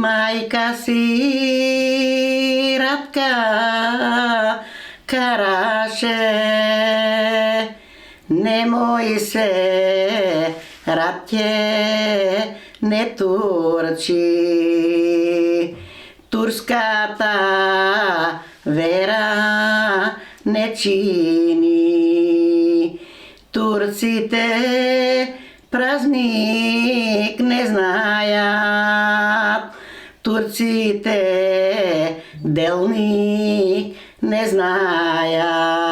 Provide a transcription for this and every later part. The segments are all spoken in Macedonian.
Мајка си Ратка караше, немој се Ратке не турчи, турската вера не чини. Турците празник не знајат, турците делник не знајат,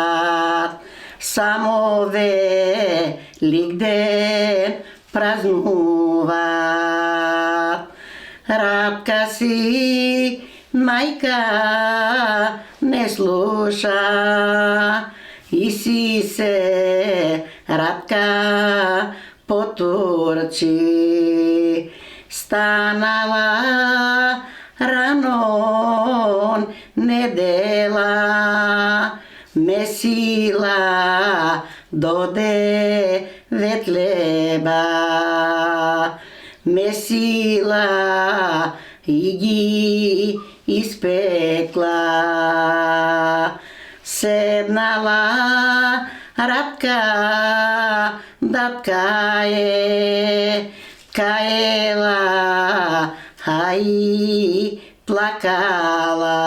само Великден празнуваат. Ратка си мајка не слуша, и си се Ратка потурчи. Станала рано недела, месила до 9 леба, месила и ги испекла. Седнала Ратка да ткае, каела, а и плакала.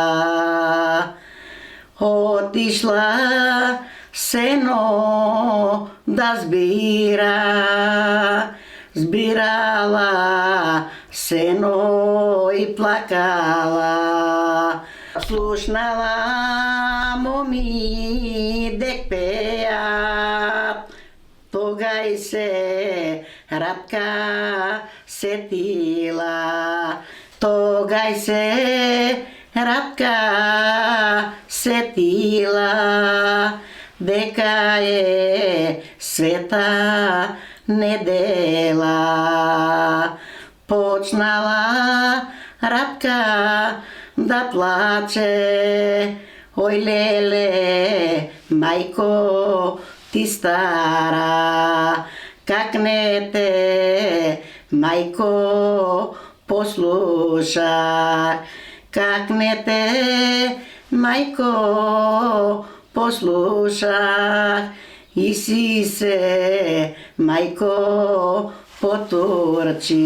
Отишла сено да збира, збирала сено и плакала. Слушнала моми дек пеат, тогај се Ратка сетила, тогај се Ратка сетила, дека е света недела. Почнала Ратка да плаче, ој леле, мајко ти стара, как не те, мајко, послушај, как не те, мајко, послушај, и си се, мајко, потурчи.